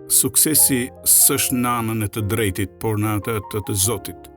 Suksesi s'është në anën e të drejtit, por në atë të Zotit.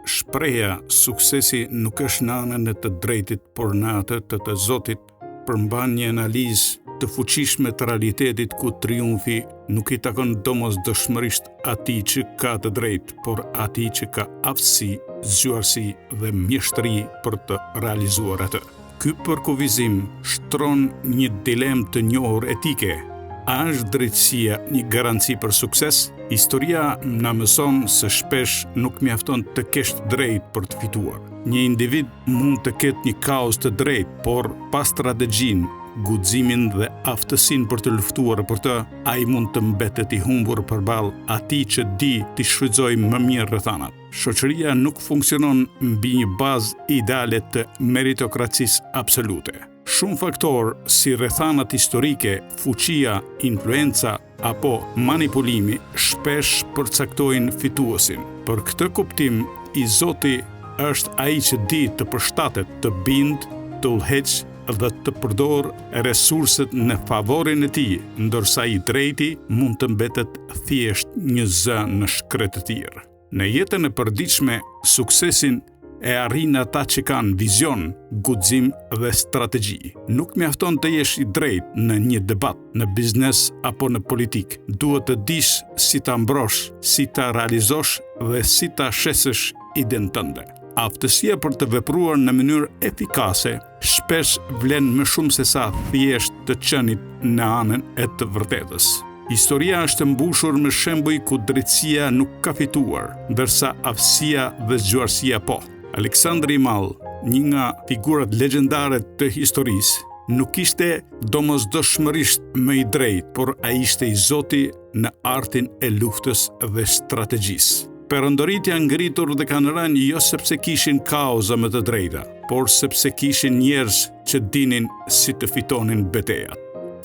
Shpreha suksesi nuk është në anën e të drejtit, por në atë të Zotit, përmban një analizë të fuqishme të realitetit ku triumfi nuk i takon domosdoshmërisht atij që ka të drejtë, por atij që ka aftësi, zgjuarsi dhe mjeshtri për të realizuar atë. Ky përkufizim shtron një dilemë të njohur etike. A është drejtësia një garanci për sukses? Historia na mëson se shpesh nuk mjafton të kesh të drejtë për të fituar. Një individ mund të ketë një kauz të drejtë, por pa strategjinë, guximin dhe aftësinë për të luftuar për të, ai mund të mbetet i humbur përballë atij që di të shfrytëzojë më mirë rrethanat. Shoqëria nuk funksionon mbi një bazë ideale të meritokracisë absolute. Shumë faktorë si rrethanat historike, fuqia, influenca apo manipulimi shpesh përcaktojnë fituesin. Për këtë kuptim, i Zoti është ai që di të përshtatet, të bind, të udhëheq dhe të përdor resurset në favorin e tij, ndërsa i drejti mund të mbetet thjesht një zë në shkret të tjerë. Në jetën e përditshme, suksesin e arrin ata që kanë vizion, guxim dhe strategji. Nuk mjafton të jesh i drejtë në një debat, në biznes apo në politik. Duhet të dish si ta mbrosh, si ta realizosh dhe si ta shesësh idenë tënde. Aftësia për të vepruar në mënyrë efikase shpesh vlen më shumë se sa thjesht të qenit në anën e të vërtetës. Historia është mbushur me shembuj ku drejtësia nuk ka fituar, ndërsa aftësia dhe zgjuarsia po. Aleksandri i Madh, një nga figurat legjendare të historisë, nuk ishte domosdoshmërisht më i drejtë, por ai ishte i Zoti në artin e luftës dhe strategjisë. Perëndoritja ngritur dhe kanë rënë jo sepse kishin kauza më të drejta, por sepse kishin njerëz që dinin si të fitonin betejat.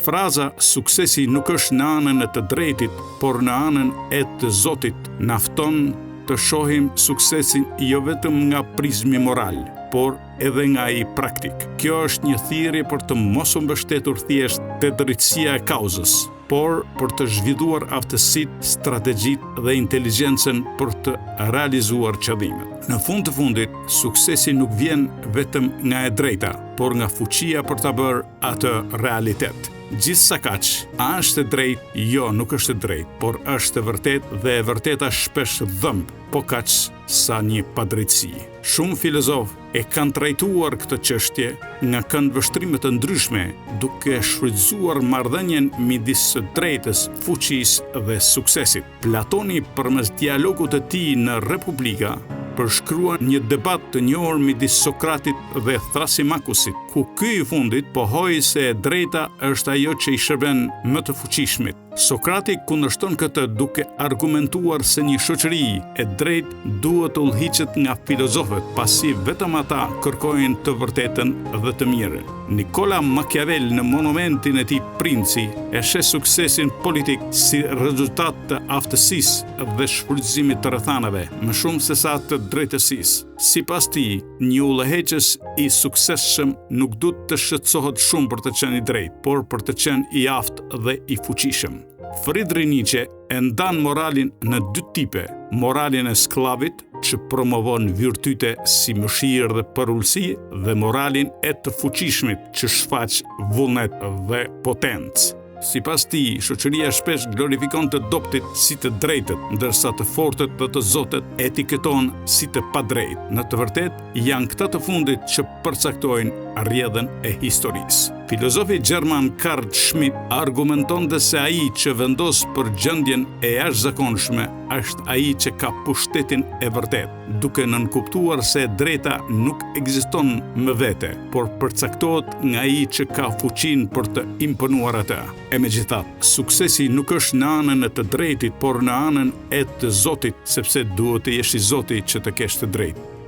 Fraza suksesi nuk është në anën e të drejtit, por në anën e të Zotit na fton të shohim suksesin jo vetëm nga prizmi moral, por edhe nga i praktik. Kjo është një thirrje për të mos u mbështetur thjesht te drejtësia e kauzës, por për të zhvilluar aftësitë, strategjitë dhe inteligjencën për të realizuar qëllimet. Në fund të fundit, suksesi nuk vjen vetëm nga e drejta, por nga fuqia për ta bërë atë realitet. Gjithsa kaq, a është e drejtë? Jo, nuk është e drejtë, por është e vërtetë dhe e vërteta shpesh dhëmb, po kaq sa një padrejtësi. Shumë filozofë e kanë trajtuar këtë çështje nga këndvështrime të ndryshme, duke shfrytzuar marrëdhënien midis së drejtës, fuqisë dhe suksesit. Platoni përmes dialogut të tij në Republika përshkruan një debat të njohur midis Sokratit dhe Thrasimakusit, ku ky i fundit pohoi se e drejta është ajo që i shërben më të fuqishmit. Sokrati kundërshton këtë duke argumentuar se një shoqëri e drejtë duhet të udhëhiqet nga filozofët, pasi vetëm ata kërkojnë të vërtetën dhe të mirën. Nicola Machiavelli në monumentin e tij Princi e sheh suksesin politik si rezultat të aftësisë dhe shfrytëzimit të rrethanave, më shumë se sa të drejtësisë. Sipas tij, një udhëheqës i suksesshëm nuk duhet të shqetësohet shumë për të qenë i drejtë, por për të qenë i aftë dhe i fuqishëm. Friedrich Nietzsche e ndan moralin në dy tipe: moralin e sklavit, që promovon virtyte si mëshirë dhe përullësi, dhe moralin e të fuqishmit, që shfaq vullnet dhe potencë. Sipas tij, shoqëria shpesh glorifikon të dobtit si të drejtët, ndërsa të fortët dhe të zotet etiketon si të padrejtë. Në të vërtetë, janë këta të fundit që përcaktojnë rrjedhën e historisë. Filozofi gjerman Carl Schmitt argumentonte se ai që vendos për gjendjen e jashtëzakonshme është ai që ka pushtetin e vërtetë, duke nënkuptuar se e drejta nuk ekziston më vete, por përcaktohet nga ai që ka fuqinë për të imponuar atë. E megjithatë, suksesi nuk është në anën e të drejtit, por në anën e të Zotit, sepse duhet të jesh i Zotit që të kesh të drejtë.